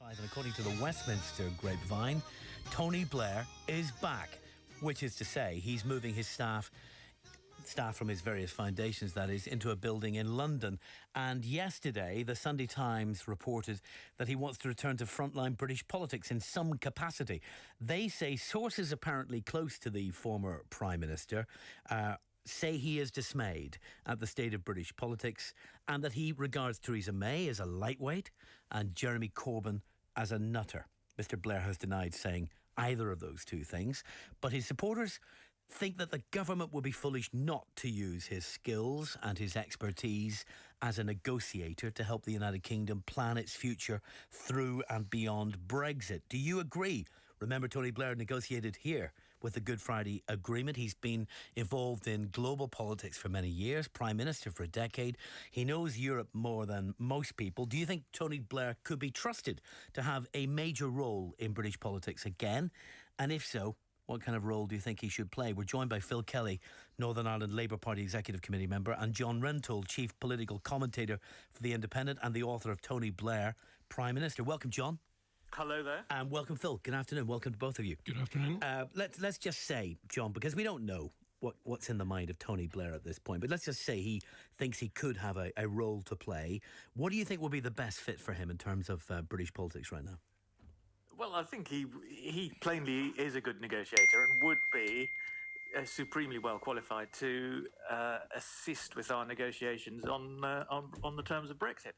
And according to the Westminster grapevine, Tony Blair is back, which is to say he's moving his staff from his various foundations, that is, into a building in London. And yesterday, the Sunday Times reported that he wants to return to frontline British politics in some capacity. They say sources apparently close to the former Prime Minister say he is dismayed at the state of British politics and that he regards Theresa May as a lightweight and Jeremy Corbyn as a nutter. Mr. Blair has denied saying either of those two things, but his supporters think that the government would be foolish not to use his skills and his expertise as a negotiator to help the United Kingdom plan its future through and beyond Brexit. Do you agree? Remember, Tony Blair negotiated here with the Good Friday Agreement. He's been involved in global politics for many years, Prime Minister for a decade. He knows Europe more than most people. Do you think Tony Blair could be trusted to have a major role in British politics again? And if so, what kind of role do you think he should play? We're joined by Phil Kelly, Northern Ireland Labour Party Executive Committee member, and John Rentoul, Chief Political Commentator for The Independent and the author of Tony Blair, Prime Minister. Welcome, John. Hello there. And welcome, Phil. Good afternoon. Welcome to both of you. Good afternoon. Let's just say, John, because we don't know what's in the mind of Tony Blair at this point, but let's just say he thinks he could have a role to play. What do you think will be the best fit for him in terms of British politics right now? Well, I think he plainly is a good negotiator and would be supremely well qualified to assist with our negotiations on the terms of Brexit.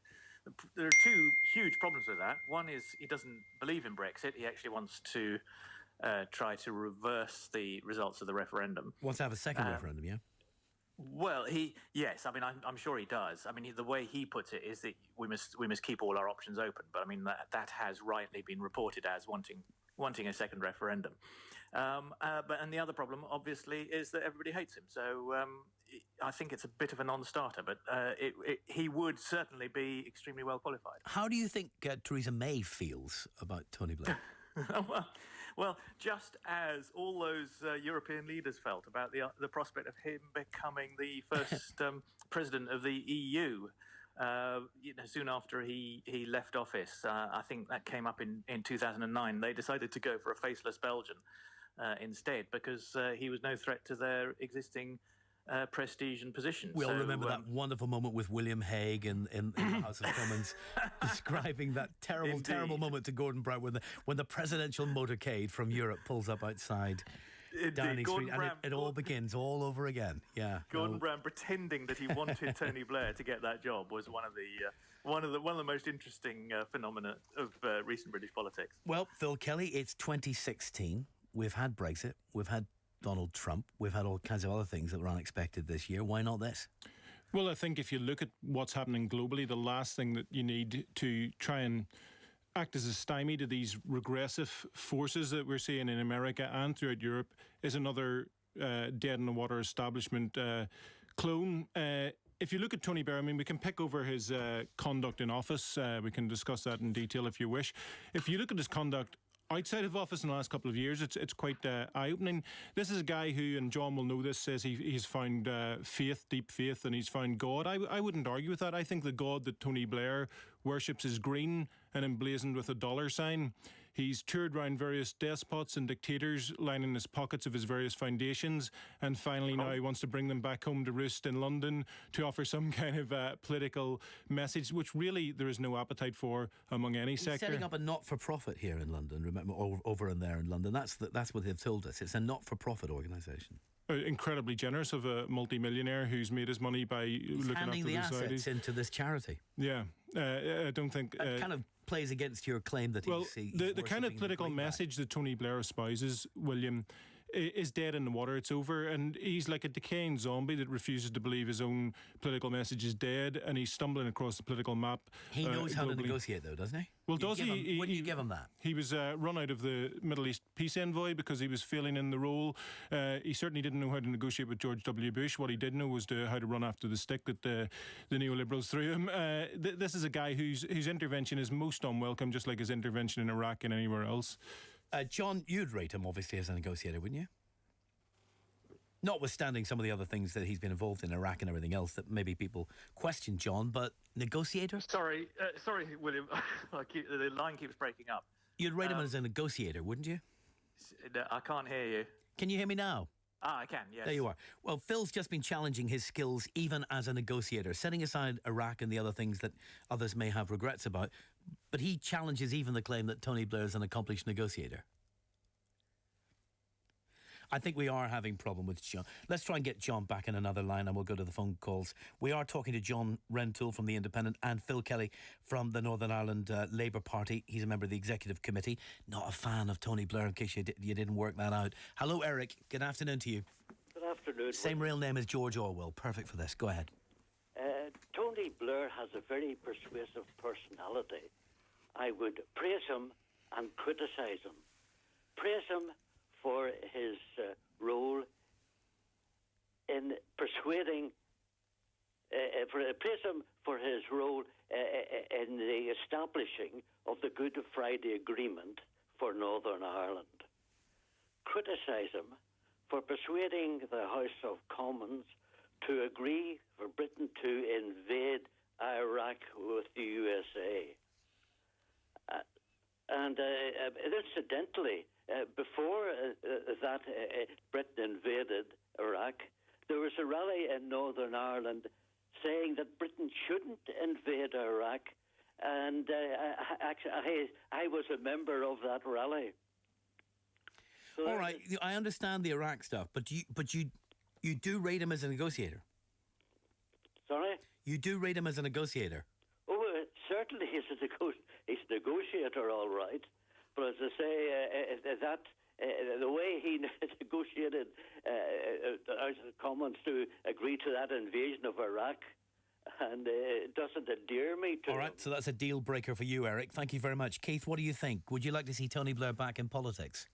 There are two huge problems with that. One is he doesn't believe in Brexit. He actually wants to try to reverse the results of the referendum. Wants to have a second referendum, yeah? Well, yes. I mean, I'm sure he does. I mean, the way he puts it is that we must keep all our options open. But I mean, that has rightly been reported as wanting a second referendum. And the other problem, obviously, is that everybody hates him. So I think it's a bit of a non-starter. But he would certainly be extremely well qualified. How do you think Theresa May feels about Tony Blair? Well, just as all those European leaders felt about the prospect of him becoming the first president of the EU, soon after he left office, I think that came up in 2009. They decided to go for a faceless Belgian instead because he was no threat to their existing prestige and position. We all remember that wonderful moment with William Hague in the House of Commons describing that terrible moment to Gordon Brown when the presidential motorcade from Europe pulls up outside Downing Street, and it all begins all over again. Yeah, Gordon Brown pretending that he wanted Tony Blair to get that job was one of the most interesting phenomena of recent British politics. Well, Phil Kelly, it's 2016. We've had Brexit. We've had Donald Trump. We've had all kinds of other things that were unexpected this year. Why not this? Well, I think if you look at what's happening globally, the last thing that you need to try and act as a stymie to these regressive forces that we're seeing in America and throughout Europe is another dead-in-the-water establishment clone. If you look at Tony Blair, I mean, we can pick over his conduct in office. We can discuss that in detail if you wish. If you look at his conduct outside of office in the last couple of years, it's quite eye-opening. This is a guy who, and John will know this, says he's found deep faith, and he's found God. I wouldn't argue with that. I think the God that Tony Blair worships is green and emblazoned with a dollar sign. He's toured around various despots and dictators, lining his pockets of his various foundations, and finally now he wants to bring them back home to roost in London to offer some kind of political message, which really there is no appetite for among any sector. He's setting up a not-for-profit here in London, remember, over and there in London. That's what they've told us. It's a not-for-profit organisation. Incredibly generous of a multi-millionaire who's made his money by looking handing after the assets society. into this charity. Yeah, I don't think it kind of plays against your claim that he's the kind of political message that Tony Blair espouses, William, is dead in the water. It's over, and he's like a decaying zombie that refuses to believe his own political message is dead, and he's stumbling across the political map. He knows how to negotiate, though, doesn't he? Well, does he? Wouldn't you give him that? He was run out of the Middle East peace envoy because he was failing in the role. He certainly didn't know how to negotiate with George W. Bush. What he did know was how to run after the stick that the neoliberals threw him. This is a guy whose intervention is most unwelcome, just like his intervention in Iraq and anywhere else. John, you'd rate him obviously as a negotiator, wouldn't you? Notwithstanding some of the other things that he's been involved in Iraq and everything else that maybe people question, John, but negotiator? Sorry, William. The line keeps breaking up. You'd rate him as a negotiator, wouldn't you? I can't hear you. Can you hear me now? I can, yes. There you are. Well, Phil's just been challenging his skills even as a negotiator, setting aside Iraq and the other things that others may have regrets about, but he challenges even the claim that Tony Blair is an accomplished negotiator. I think we are having a problem with John. Let's try and get John back in another line and we'll go to the phone calls. We are talking to John Rentoul from The Independent and Phil Kelly from the Northern Ireland Labour Party. He's a member of the Executive Committee. Not a fan of Tony Blair, in case you didn't work that out. Hello, Eric. Good afternoon to you. Good afternoon. Same real name as George Orwell. Perfect for this. Go ahead. Tony Blair has a very persuasive personality. I would praise him and criticise him. Praise him for his role in persuading, praise him for his role in the establishing of the Good Friday Agreement for Northern Ireland. Criticise him for persuading the House of Commons to agree for Britain to invade Iraq with the USA. And incidentally, before that Britain invaded Iraq, there was a rally in Northern Ireland saying that Britain shouldn't invade Iraq, and actually I was a member of that rally. So all right, I understand the Iraq stuff, but you do rate him as a negotiator? Sorry? You do rate him as a negotiator? Oh, certainly he's a negotiator, all right. But as I say, the way he negotiated House of Commons to agree to that invasion of Iraq, and it doesn't endear me to All right, so that's a deal breaker for you, Eric. Thank you very much. Keith, what do you think? Would you like to see Tony Blair back in politics?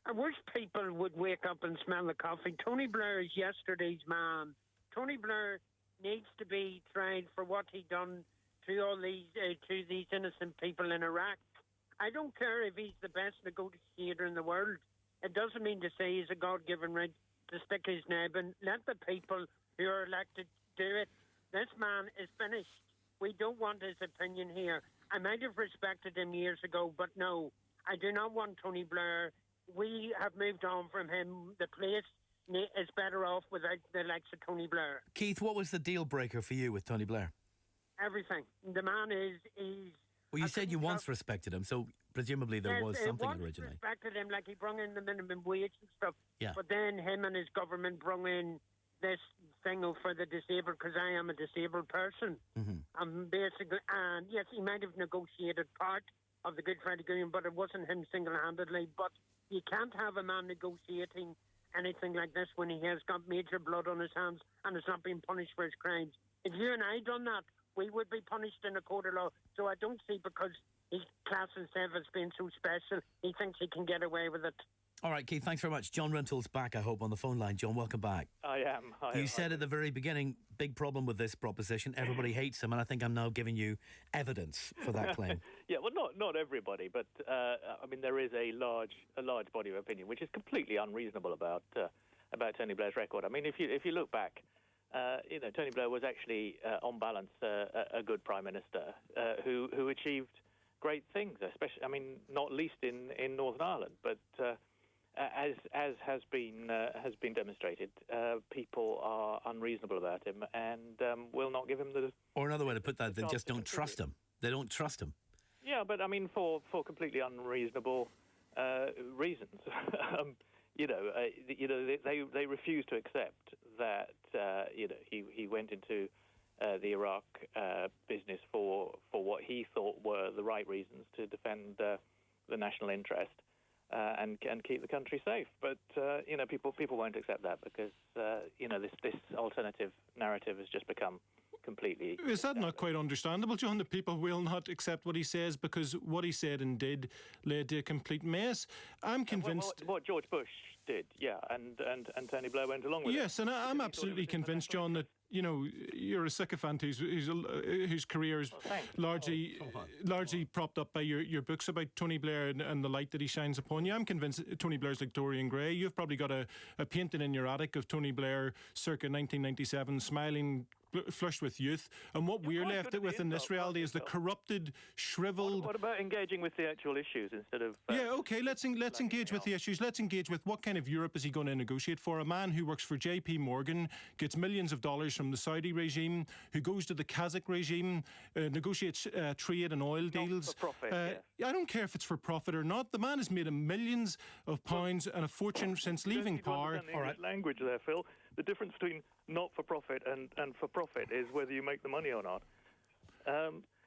I wish people would wake up and smell the coffee. Tony Blair is yesterday's man. Tony Blair needs to be tried for what he done to all these innocent people in Iraq. I don't care if he's the best negotiator in the world. It doesn't mean to say he's a God-given right to stick his neb in. Let the people who are elected do it. This man is finished. We don't want his opinion here. I might have respected him years ago, but no, I do not want Tony Blair. We have moved on from him. The place is better off without the likes of Tony Blair. Keith, what was the deal breaker for you with Tony Blair? Everything. The man is... Well, you said you once respected him, so presumably there was something once originally. Respected him, like he brought in the minimum wage and stuff. Yeah. But then him and his government brought in this thing for the disabled, because I am a disabled person. Mm-hmm. Basically, and yes, he might have negotiated part of the Good Friday Agreement, but it wasn't him single-handedly. But you can't have a man negotiating anything like this when he has got major blood on his hands and has not been punished for his crimes. If you and I done that, we would be punished in a court of law. So I don't see, because his class himself has been so special, he thinks he can get away with it. All right, Keith, thanks very much. John Rentoul's back, I hope, on the phone line. John, welcome back. I am. You said at the very beginning, big problem with this proposition. Everybody hates him, and I think I'm now giving you evidence for that claim. Yeah, well, not everybody, but I mean, there is a large body of opinion which is completely unreasonable about Tony Blair's record. I mean, if you look back, Tony Blair was actually, on balance, a good prime minister who achieved great things, especially, I mean, not least in Northern Ireland, but as has been demonstrated, people are unreasonable about him and will not give him the. Or another way to put that, they just don't trust him. They don't trust him. Yeah, but I mean, for completely unreasonable reasons. They refuse to accept that he went into the Iraq business for what he thought were the right reasons to defend the national interest and keep the country safe. But people won't accept that because this alternative narrative has just become completely. Is that not quite understandable, John, that people will not accept what he says because what he said and did led to a complete mess? I'm convinced. What George Bush did, yeah, and Tony Blair went along with it. Yes, and I'm absolutely convinced, John, that you're a sycophant whose career is largely propped up by your books about Tony Blair and the light that he shines upon you. I'm convinced Tony Blair's like Dorian Gray. You've probably got a painting in your attic of Tony Blair circa 1997, smiling, flushed with youth, and what we're left with in this reality is the corrupted, shriveled. What about engaging with the actual issues instead of? Let's engage with the issues. Let's engage with what kind of Europe is he going to negotiate for? A man who works for J.P. Morgan, gets millions of dollars from the Saudi regime, who goes to the Kazakh regime, negotiates trade and oil deals. Not for profit, I don't care if it's for profit or not. The man has made millions of pounds and a fortune since leaving power. All right, language there, Phil. The difference between not for profit and for profit is whether you make the money or not.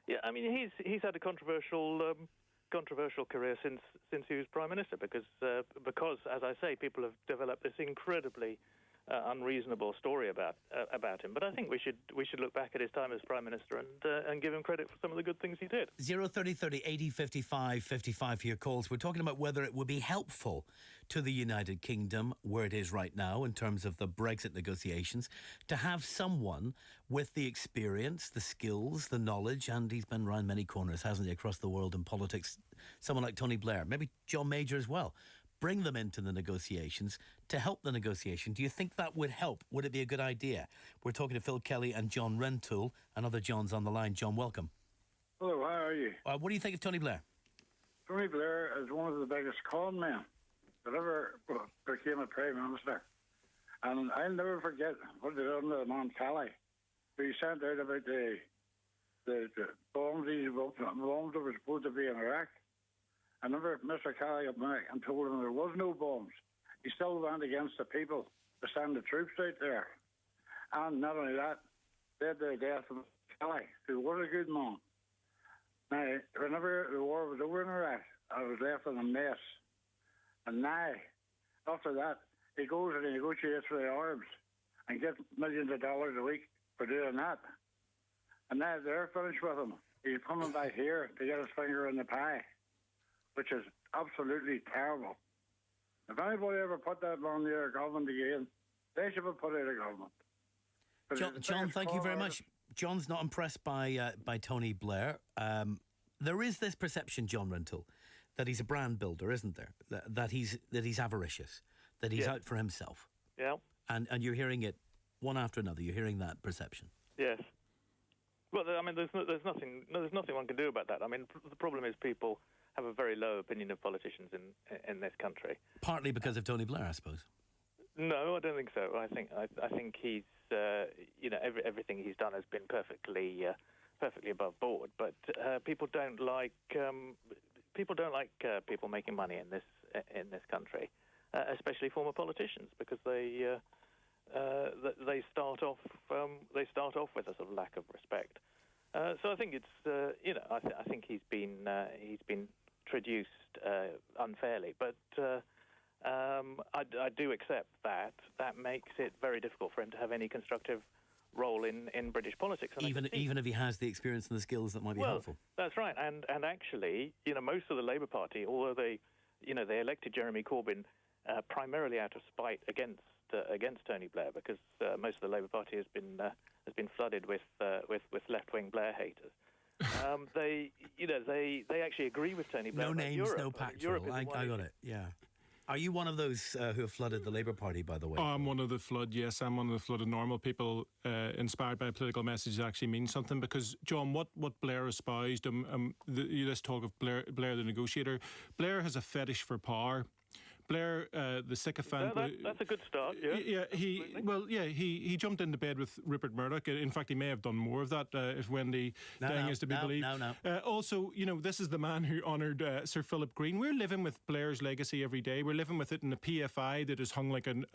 He's had a controversial career since he was Prime Minister because as I say, people have developed this incredibly unreasonable story about him. But I think we should look back at his time as Prime Minister and give him credit for some of the good things he did. 030 30 80 55 55 for your calls. We're talking about whether it would be helpful to the United Kingdom, where it is right now in terms of the Brexit negotiations, to have someone with the experience, the skills, the knowledge, and he's been around many corners, hasn't he, across the world in politics, someone like Tony Blair, maybe John Major as well. Bring them into the negotiations to help the negotiation. Do you think that would help? Would it be a good idea? We're talking to Phil Kelly and John Rentoul. Another John's on the line. John, welcome. Hello, how are you? What do you think of Tony Blair? Tony Blair is one of the biggest con men that ever became a Prime Minister. And I'll never forget what they done to the man Kelly, who he sent out about the bombs that were supposed to be in Iraq. I remember Mr. Kelly up back and told him there was no bombs. He still went against the people to send the troops out there. And not only that, they had the death of Kelly, who was a good man. Now, whenever the war was over in Iraq, I was left in a mess. And now, after that, he goes and he negotiates for the Arabs and gets millions of dollars a week for doing that. And now they're finished with him. He's coming back here to get his finger in the pie, which is absolutely terrible. If anybody ever put that on the government again, they should have put out a government. John, thank you very much. John's not impressed by Tony Blair. There is this perception, John Rentoul, that he's a brand builder, isn't there? That he's avaricious, that he's out for himself. Yeah. And you're hearing it one after another. You're hearing that perception. Yes. Well, I mean, there's nothing one can do about that. I mean, the problem is people have a very low opinion of politicians in this country. Partly because of Tony Blair, I suppose. No, I don't think so. I think he's everything he's done has been perfectly above board. But people don't like people making money in this country, especially former politicians, because they start off with a sort of lack of respect. So I think it's I think he's been traduced unfairly, but I do accept that makes it very difficult for him to have any constructive role in British politics. And even if he has the experience and the skills that might be helpful. That's right, and actually, most of the Labour Party, although they elected Jeremy Corbyn primarily out of spite against Tony Blair, because most of the Labour Party has been flooded with left-wing Blair haters. They actually agree with Tony Blair. No names, Europe. No pactual. I got it. Yeah. Are you one of those who have flooded the Labour Party, by the way? I'm one of the flood, yes. I'm one of the flood of normal people inspired by a political message that actually means something. Because, John, what Blair espoused, this talk of Blair the negotiator, Blair has a fetish for power. Blair, the sycophant. That's a good start. Yeah. He jumped into bed with Rupert Murdoch. In fact, he may have done more of that if Wendy Deng is to be believed. Also, this is the man who honoured Sir Philip Green. We're living with Blair's legacy every day. We're living with it in the PFI that is hung like an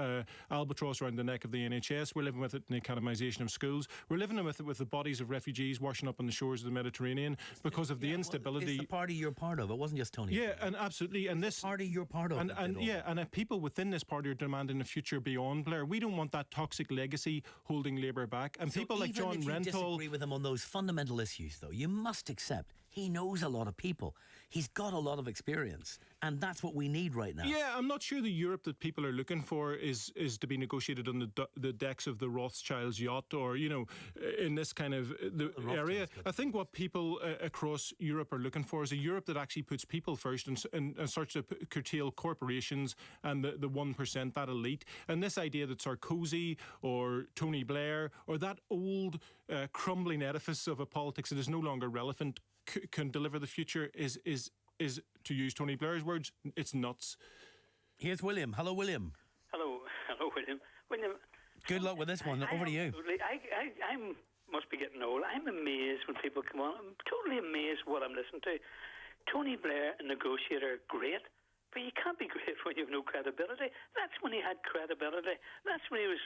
albatross around the neck of the NHS. We're living with it in the academisation of schools. We're living with it with the bodies of refugees washing up on the shores of the Mediterranean because of the instability. Well, it's the party you're part of. It wasn't just Tony. Yeah, and absolutely. And this party you're part of. And people within this party are demanding a future beyond Blair. We don't want that toxic legacy holding Labour back. And so people like John Rentoul... Even if you disagree with him on those fundamental issues, though, you must accept he knows a lot of people. he's got a lot of experience, and that's what we need right now. Yeah, I'm not sure the Europe that people are looking for is to be negotiated on the decks of the Rothschilds yacht, or, you know, in this kind of the area. I think what people across Europe are looking for is a Europe that actually puts people first and starts to curtail corporations and the 1%, that elite. And this idea that Sarkozy or Tony Blair or that old crumbling edifice of a politics that is no longer relevant can deliver the future is, to use Tony Blair's words, it's nuts. Here's William. Hello, William. Hello, William. William, good luck with this one. Over to you. I must be getting old. I'm amazed when people come on. I'm totally amazed what I'm listening to. Tony Blair, a negotiator, great. But you can't be great when you have no credibility. That's when he had credibility. That's when he was...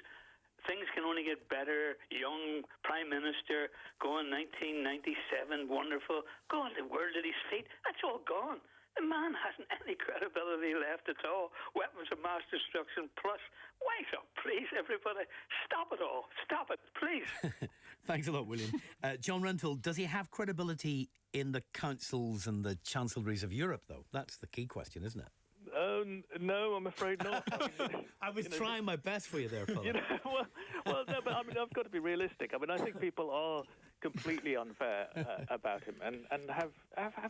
Things can only get better. Young Prime Minister, going 1997, wonderful. Going the world at his feet. That's all gone. The man hasn't any credibility left at all. Weapons of mass destruction plus. Wake up, please, everybody. Stop it all. Stop it, please. Thanks a lot, William. John Rentoul, does he have credibility in the councils and the chancelleries of Europe, though? That's the key question, isn't it? No, I'm afraid not. I was trying my best for you there, fella. Well, no, but I mean, I've got to be realistic. I mean, I think people are completely unfair about him and have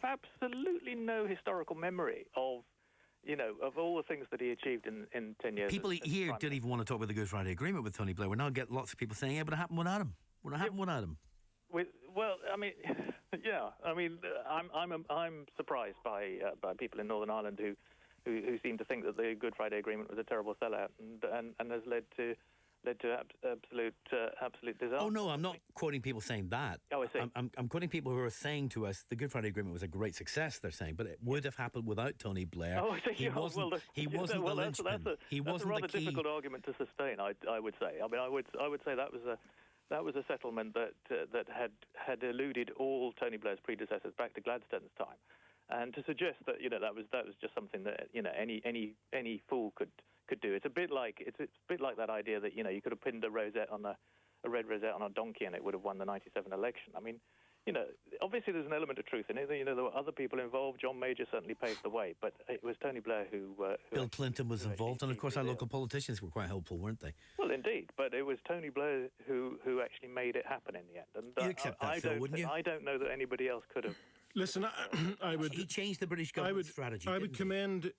absolutely no historical memory of, you know, of all the things that he achieved in 10 years. People here didn't even want to talk about the Good Friday Agreement with Tony Blair. We now get lots of people saying, yeah, but it happened without him. What happened without him? Well, I mean, yeah. I mean, I'm surprised by people in Northern Ireland who seem to think that the Good Friday Agreement was a terrible sellout and has led to absolute disaster. Oh no, I'm not quoting people saying that. Oh, I see. I'm quoting people who are saying to us the Good Friday Agreement was a great success. They're saying, but it would have happened without Tony Blair. Oh, I see. He wasn't the linchpin. He wasn't rather the key. difficult argument to sustain. I would say. I mean, I would say that was a settlement that had eluded all Tony Blair's predecessors back to Gladstone's time. And to suggest that, you know, that was just something that, you know, any fool could do. It's a bit like that idea that, you know, you could have pinned a red rosette on a donkey and it would have won the '97 election. I mean, you know, obviously there's an element of truth in it. You know, there were other people involved. John Major certainly paved the way, but it was Tony Blair who Bill Clinton was involved, and of course our local politicians were quite helpful, weren't they? Well, indeed, but it was Tony Blair who actually made it happen in the end. And you accept that, Phil, wouldn't you? I don't know that anybody else could have. Listen, I would. He changed the British government strategy. I would commend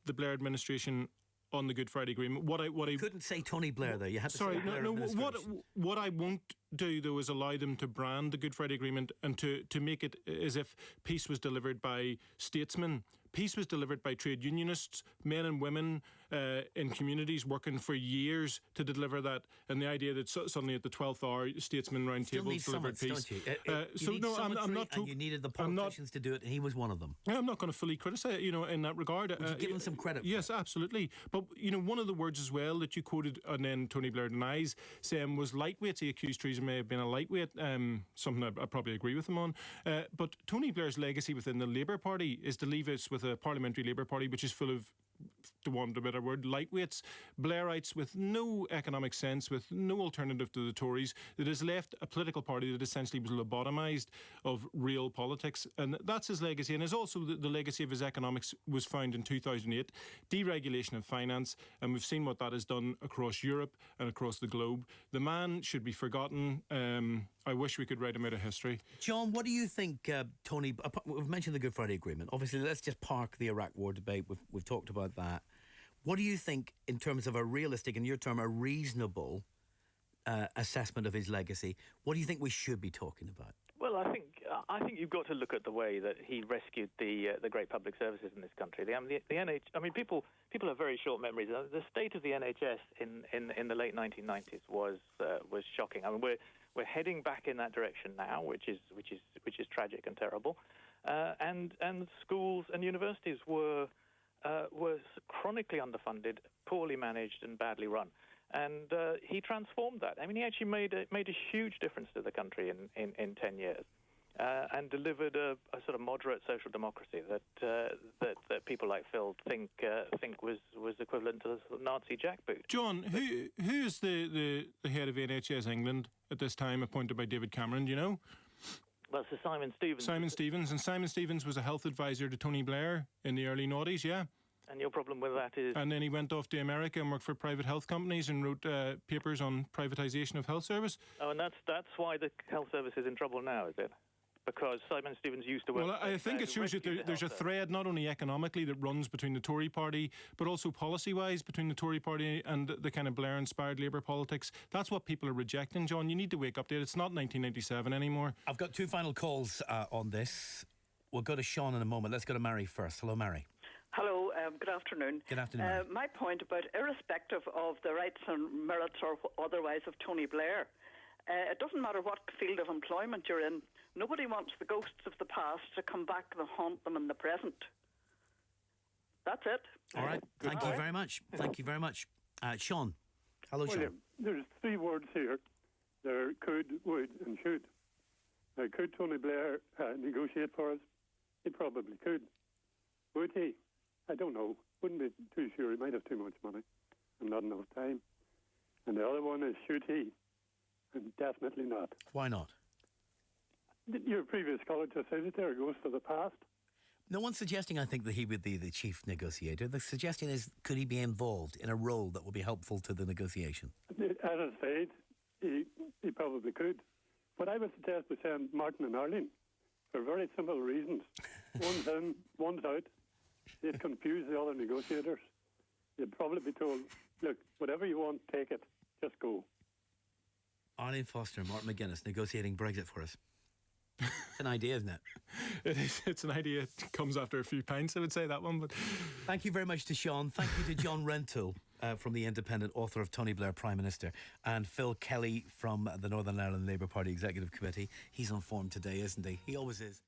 the Blair administration on the Good Friday Agreement. What I couldn't say Tony Blair there. You had to say Blair administration. What I won't do though is allow them to brand the Good Friday Agreement and to make it as if peace was delivered by statesmen. Peace was delivered by trade unionists, men and women in communities working for years to deliver that. And the idea that suddenly at the 12th hour, statesmen round tables delivered peace. You needed the politicians to do it, and he was one of them. I'm not going to fully criticise it, you know, in that regard. Would you give him some credit? Yes, absolutely. But, you know, one of the words as well that you quoted and then Tony Blair denies saying was lightweight. He accused Theresa May of being a lightweight, something I probably agree with him on. But Tony Blair's legacy within the Labour Party is to leave us with a parliamentary Labour Party which is full of, to want a better word, lightweights, Blairites with no economic sense, with no alternative to the Tories, that has left a political party that essentially was lobotomised of real politics. And that's his legacy. And is also the legacy of his economics was found in 2008, deregulation of finance, and we've seen what that has done across Europe and across the globe. The man should be forgotten. I wish we could write him out of history. John, what do you think, Tony, we've mentioned the Good Friday Agreement. Obviously, let's just park the Iraq War debate. We've talked about that. What do you think, in terms of a realistic, in your term, a reasonable assessment of his legacy? What do you think we should be talking about? Well, I think you've got to look at the way that he rescued the great public services in this country. The NHS. I mean, people have very short memories. The state of the NHS in the late 1990s was shocking. I mean, we're heading back in that direction now, which is tragic and terrible. And schools and universities were chronically underfunded, poorly managed, and badly run. And he transformed that. I mean, he actually made a huge difference to the country in 10 years, and delivered a sort of moderate social democracy that people like Phil think was equivalent to the Nazi jackboot. John, who is the head of NHS England at this time, appointed by David Cameron? Do you know? Well, so Simon Stevens. Simon Stevens was a health advisor to Tony Blair in the early noughties, yeah. And your problem with that is... And then he went off to America and worked for private health companies and wrote papers on privatisation of health service. Oh, and that's why the health service is in trouble now, is it? Because Simon Stevens used to work... Well, I think it shows that there's a thread, not only economically, that runs between the Tory party, but also policy-wise between the Tory party and the kind of Blair-inspired Labour politics. That's what people are rejecting, John. You need to wake up to it. It's not 1997 anymore. I've got two final calls on this. We'll go to Sean in a moment. Let's go to Mary first. Hello, Mary. Hello, good afternoon. Good afternoon, Mary. My point about, irrespective of the rights and merits or otherwise of Tony Blair, it doesn't matter what field of employment you're in. Nobody wants the ghosts of the past to come back and haunt them in the present. That's it. All right. Thank you very much. Thank you very much. Sean. Hello, Sean. There's three words here. There could, would and should. Now, could Tony Blair negotiate for us? He probably could. Would he? I don't know. Wouldn't be too sure. He might have too much money and not enough time. And the other one is, should he? And definitely not. Why not? Your previous caller just said it there, goes to the past. No one's suggesting, I think, that he would be the chief negotiator. The suggestion is, could he be involved in a role that would be helpful to the negotiation? At a stage, he probably could. But I would suggest we send Martin and Arlene for very simple reasons. One's in, one's out. They'd confuse the other negotiators. They'd probably be told, look, whatever you want, take it. Just go. Arlene Foster and Martin McGuinness negotiating Brexit for us. It's an idea, isn't it? It is. It's an idea. It comes after a few pints, I would say, that one. But thank you very much to Sean. Thank you to John Rentoul from The Independent, author of Tony Blair Prime Minister, and Phil Kelly from the Northern Ireland Labour Party Executive Committee. He's on form today, isn't he? He always is.